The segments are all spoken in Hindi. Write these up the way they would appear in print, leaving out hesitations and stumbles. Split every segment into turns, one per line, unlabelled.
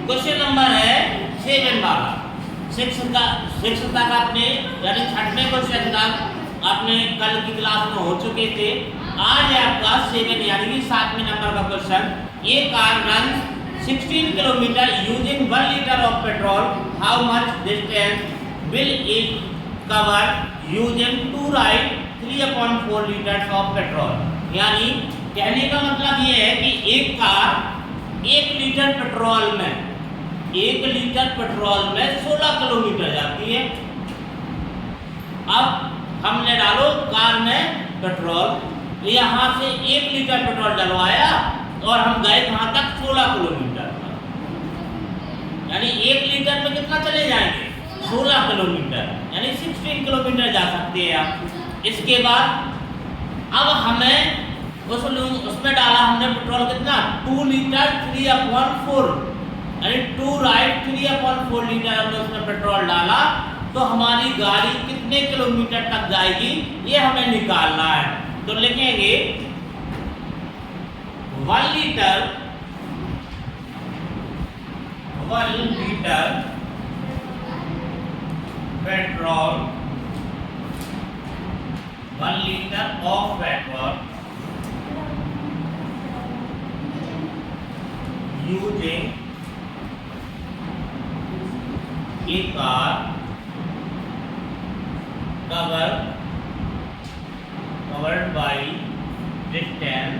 क्वेश्चन नंबर है 7 वाला। 6 तक आपने यानी 6वें क्वेश्चन तक आपने कल की क्लास में हो चुके थे। आज है आपका 7 यानी कि 7वें नंबर का क्वेश्चन। ये car run 16 kilometre using 1 litre of petrol, how much distance will it cover using to ride 3/4 litres of petrol. यानी कहने का मतलब ये है कि एक कार 1 लीटर पेट्रोल में 16 किलोमीटर जाती है। अब हमने डालो कार में पेट्रोल, यहाँ से 1 लीटर पेट्रोल डलवाया और हम गए कहाँ तक 16 किलोमीटर, यानी 1 लीटर में कितना चले जाएंगे 16 किलोमीटर, यानी 16 किलोमीटर जा सकते हैं आप। इसके बाद अब हमें उसमें डाला हमने पेट्रोल कितना 2 लीटर 3/4, यानी 2 राइड 3/4 लीटर हमने उसमें पेट्रोल डाला, तो हमारी गाड़ी कितने किलोमीटर तक जाएगी ये हमें निकालना है। तो लिखेंगे 1 litre petrol, 1 litre of petrol using a car covered by distance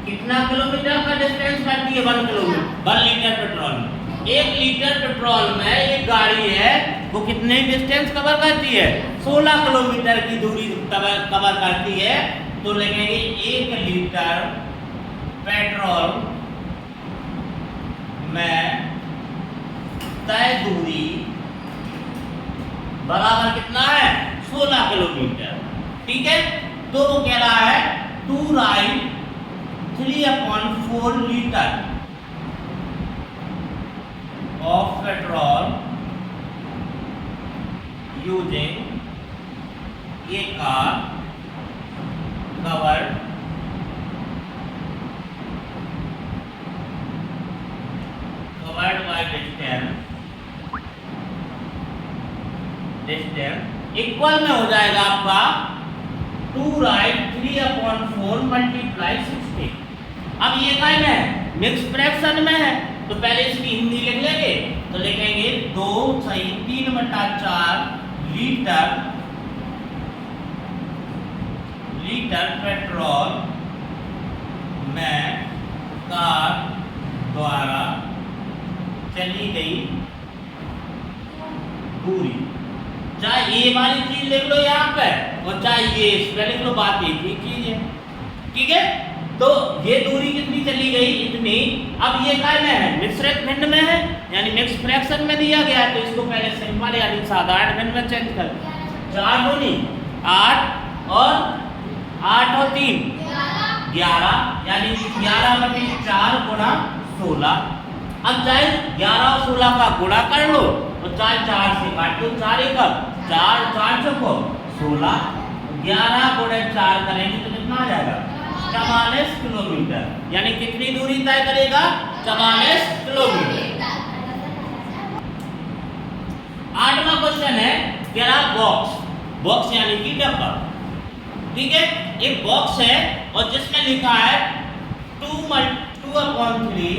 कितना किलोमीटर का डिस्टेंस करती है 1 किलोमीटर 1 लीटर पेट्रोल में। 1 लीटर पेट्रोल में एक गाड़ी है वो कितने डिस्टेंस कवर करती है 16 किलोमीटर की दूरी कवर करती है। तो लिखेंगे 1 लीटर पेट्रोल में तय दूरी बराबर कितना है 16 किलोमीटर। ठीक है, तो वो कह रहा है 2 ride 3/4 litre of petrol using A car covered by distance equal में हो जाएगा आपका 2 राइड 3/4 मल्टीप्लाई 60। अब ये क्या है मिक्स फ्रैक्शन में है, तो पहले इसकी हिंदी लिख लेंगे। तो लिखेंगे 2 सही 3/4 लीटर पेट्रोल में कार द्वारा चली गई दूरी, चाहे ये वाली चीज लिख लो यहाँ पे और चाहे ये इस पे लिख लो, बात एक ही चीज है। ठीक है, तो ये दूरी कितनी चली गई इतनी। अब ये क्या में है मिश्रित भिन्न में है, यानी मिक्स फ्रैक्शन में दिया गया है, तो इसको पहले सिंपल यानी साधारण भिन्न में चेंज कर 4 दूनी 8 और 3 11, यानी 11/4 गुणा 16। अब चाहे 11 और 16 का गुणा कर लो और चाहे 4 से काट लो, 4 एकम 4 4 चौको 16, 11 गुणे 4 करेंगे तो कितना आ जाएगा 44 किलोमीटर, यानी कितनी दूरी तय करेगा 44 किलोमीटर। 8वां क्वेश्चन है क्या बॉक्स यानी कि डब्बा। ठीक है, एक बॉक्स है और जिसमें लिखा है 2/3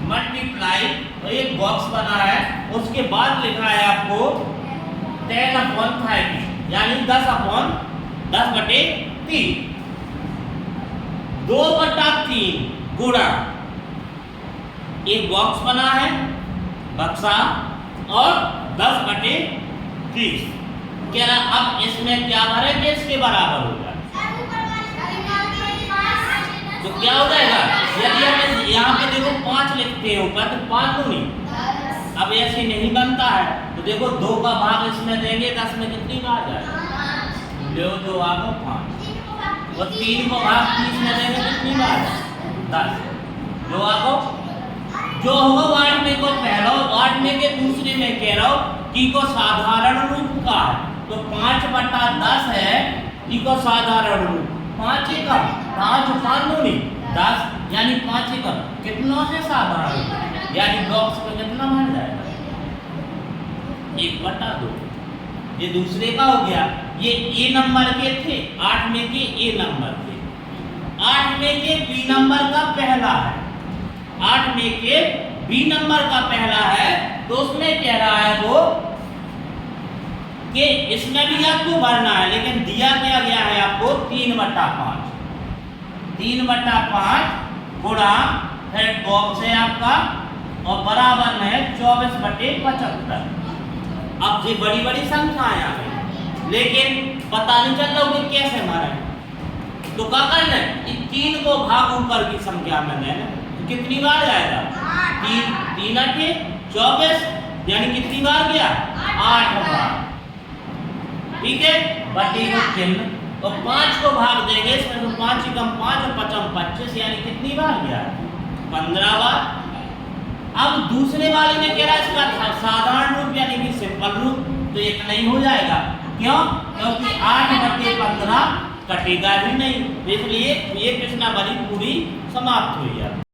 मल्टीप्लाई, तो एक बॉक्स बना है, उसके बाद लिखा है आपको 10/30 यानी 10/10/3 2/3 गुणा एक बॉक्स बना है बक्सा और 10/30 कह रहा। अब इसमें क्या भरेंगे इसके बराबर होगा, तो क्या हो जाएगा यदि हम यहाँ पे देखो 5 लिखते हैं ऊपर तो 5 दूनी, अब ऐसे नहीं बनता है, तो देखो 2 का भाग इसमें देंगे 10 में कितनी बार जाएगा लो 2 आगो 5 और 3 को भाग 30 में देंगे कितनी बार 10 जो आगो जो होगा बांटने को पहला बांटने के दूसरे में कह रहा हूँ कि को साधारण रूप का, तो 5/10 है, को साधारण रूप 5 एकम 5 5 दूनी 10, यानी 5 एकम कितना है साधारण, यानी बॉक्स में कितना भर जाएगा 1/2। ये दूसरे का हो गया। ये ए नंबर के थे, 8 में के ए नंबर थे, 8 में के बी नंबर का पहला है, 8 में के बी नंबर का पहला है, तो उसमें कह रहा है वो कि इसमें भी आपको भरना है, लेकिन दिया क्या गया है आपको 3/5, 3/5 गुणा फिर बॉक्स है आपका और बराबर में है 24/75। अब ये बड़ी बड़ी संख्याएं आ गई, लेकिन पता नहीं चल रहा कि कैसे मारा है, तो क्या करना है 3 को भाग ऊपर की संख्या में देना, तो कितनी बार जाएगा 3 3 8 24, यानी कितनी बार गया 8 बार। ठीक है, बटे का चिन्ह और 5 को भाग देंगे इसमें, तो 5 एकम 5 और 5 25, यानी कितनी बार गया 15 बार। अब दूसरे वाले में कह रहा है इसका साधारण रूप यानी कि सिंपल रूप, तो ये नहीं हो जाएगा। क्यों? क्योंकि 8/15 कटेगा भी नहीं, इसलिए ये प्रश्नावली पूरी समाप्त हुई है।